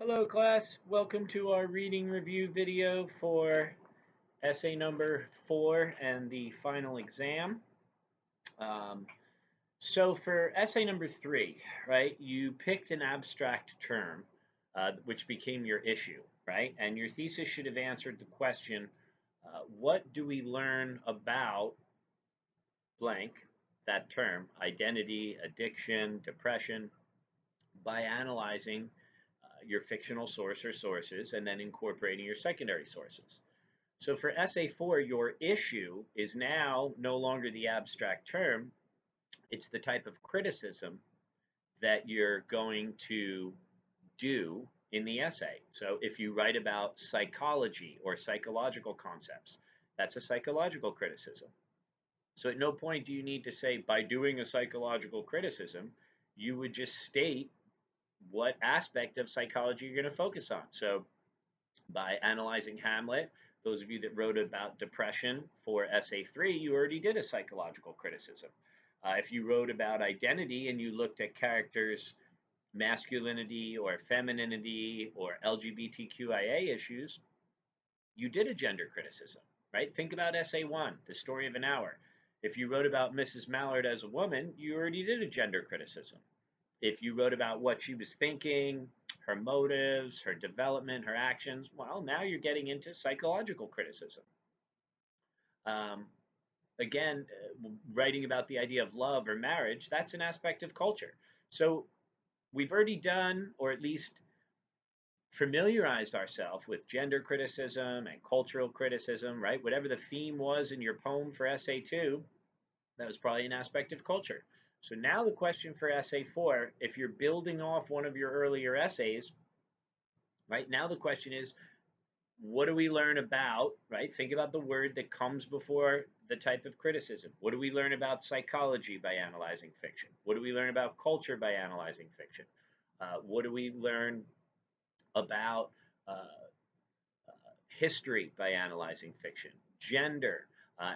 Hello class, welcome to our reading review video for essay number 4 and the final exam. Um, so for essay number 3, right, you picked an abstract term which became your issue, right? And your thesis should have answered the question, what do we learn about blank, that term, identity, addiction, depression, by analyzing your fictional source or sources and then incorporating your secondary sources. So for essay 4, your issue is now no longer the abstract term, it's the type of criticism that you're going to do in the essay. So if you write about psychology or psychological concepts, that's a psychological criticism. So at no point do you need to say, by doing a psychological criticism, you would just state what aspect of psychology you're going to focus on. So by analyzing Hamlet, those of you that wrote about depression for essay 3, you already did a psychological criticism. If you wrote about identity and you looked at characters' masculinity or femininity or LGBTQIA issues, you did a gender criticism, right? Think about essay 1, The Story of an Hour. If you wrote about Mrs. Mallard as a woman, you already did a gender criticism. If you wrote about what she was thinking, her motives, her development, her actions, well, now you're getting into psychological criticism. Um, again, writing about the idea of love or marriage, that's an aspect of culture. So we've already done, or at least familiarized ourselves with gender criticism and cultural criticism, right? Whatever the theme was in your poem for essay 2, that was probably an aspect of culture. So now the question for essay 4, if you're building off one of your earlier essays, right, now the question is, what do we learn about, right? Think about the word that comes before the type of criticism. What do we learn about psychology by analyzing fiction? What do we learn about culture by analyzing fiction? What do we learn about uh, history by analyzing fiction? Gender.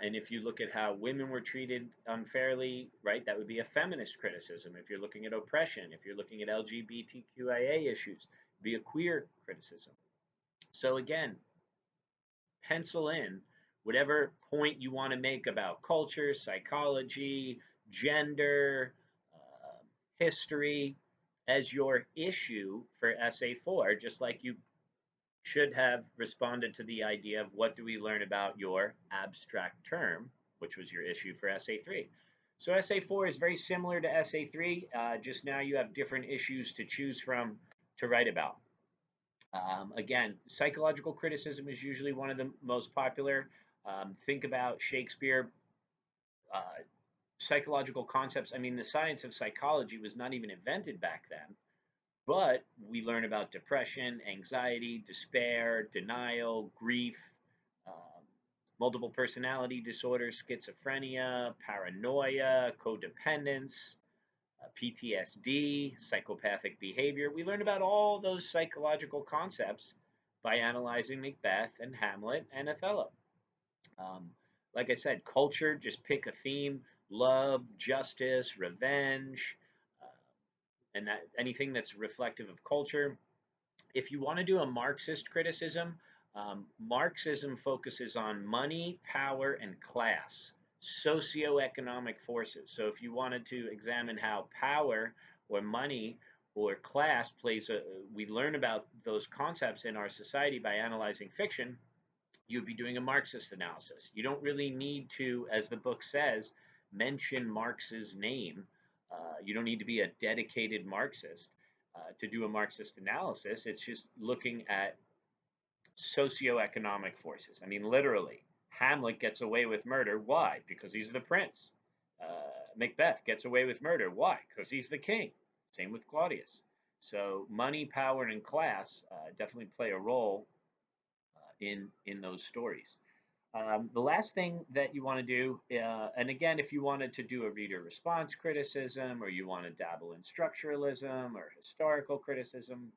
And if you look at how women were treated unfairly, right, that would be a feminist criticism. If you're looking at oppression, if you're looking at LGBTQIA issues, be a queer criticism. So again, pencil in whatever point you want to make about culture, psychology, gender, uh, history as your issue for essay 4, just like you should have responded to the idea of what do we learn about your abstract term, which was your issue for essay 3. So essay 4 is very similar to essay 3, just now you have different issues to choose from to write about. Again, psychological criticism is usually one of the most popular. Think about Shakespeare, uh, psychological concepts. I mean, the science of psychology was not even invented back then, but we learn about depression, anxiety, despair, denial, grief, um, multiple personality disorder, schizophrenia, paranoia, codependence, PTSD, psychopathic behavior. We learn about all those psychological concepts by analyzing Macbeth and Hamlet and Othello. Um, like I said, culture, just pick a theme: love, justice, revenge, and that anything that's reflective of culture. If you want to do a Marxist criticism, Marxism focuses on money, power, and class, socioeconomic forces. So if you wanted to examine how power or money or class plays a, we learn about those concepts in our society by analyzing fiction, you'd be doing a Marxist analysis. You don't really need to, as the book says, mention Marx's name. You don't need to be a dedicated Marxist to do a Marxist analysis. It's just looking at socioeconomic forces. I mean, literally, Hamlet gets away with murder. Why? Because he's the prince. Uh, Macbeth gets away with murder. Why? Because he's the king. Same with Claudius. So money, power, and class definitely play a role in those stories. The last thing that you want to do, and again, if you wanted to do a reader response criticism or you want to dabble in structuralism or historical criticism,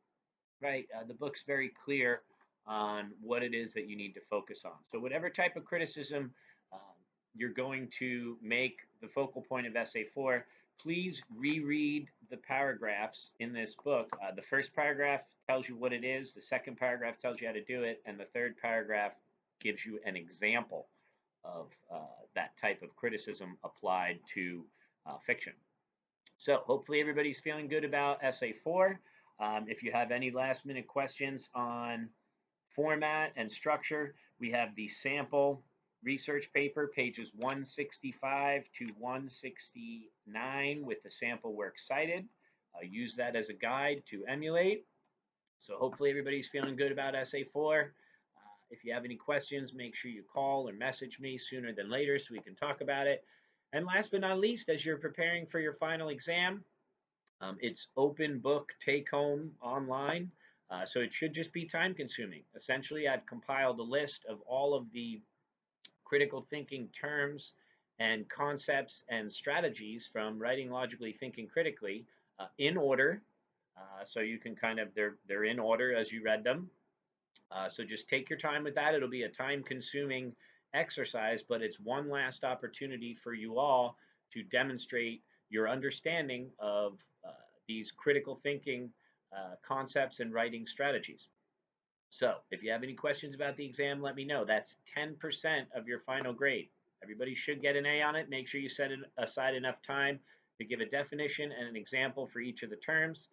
right? The book's very clear on what it is that you need to focus on. So, whatever type of criticism you're going to make the focal point of essay 4, please reread the paragraphs in this book. The first paragraph tells you what it is, the second paragraph tells you how to do it, and the third paragraph gives you an example of that type of criticism applied to fiction. So hopefully everybody's feeling good about Essay 4. If you have any last minute questions on format and structure, we have the sample research paper, pages 165 to 169 with the sample works cited. Use that as a guide to emulate. So hopefully everybody's feeling good about Essay 4. If you have any questions, make sure you call or message me sooner than later so we can talk about it. And last but not least, as you're preparing for your final exam, it's open book take home online. So it should just be time consuming. Essentially, I've compiled a list of all of the critical thinking terms and concepts and strategies from Writing Logically, Thinking Critically in order. So you can kind of, they're in order as you read them. So just take your time with that. It'll be a time consuming exercise, but it's one last opportunity for you all to demonstrate your understanding of these critical thinking concepts and writing strategies. So if you have any questions about the exam, let me know. That's 10% of your final grade. Everybody should get an A on it. Make sure you set aside enough time to give a definition and an example for each of the terms.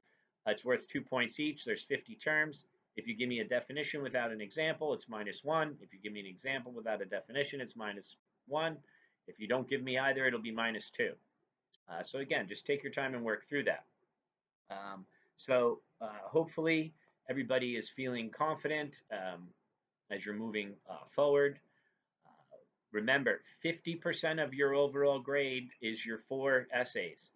It's worth 2 points each. There's 50 terms. If you give me a definition without an example, it's -1. If you give me an example without a definition, it's -1. If you don't give me either, it'll be -2. So again, just take your time and work through that. Hopefully everybody is feeling confident as you're moving forward. Remember, 50% of your overall grade is your 4 essays.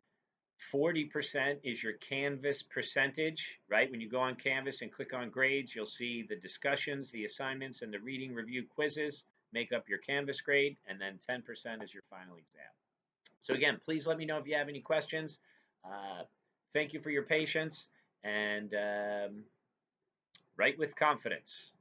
40% is your Canvas percentage, right? When you go on Canvas and click on grades, you'll see the discussions, the assignments, and the reading review quizzes make up your Canvas grade, and then 10% is your final exam. So again, please let me know if you have any questions. Thank you for your patience, and write with confidence.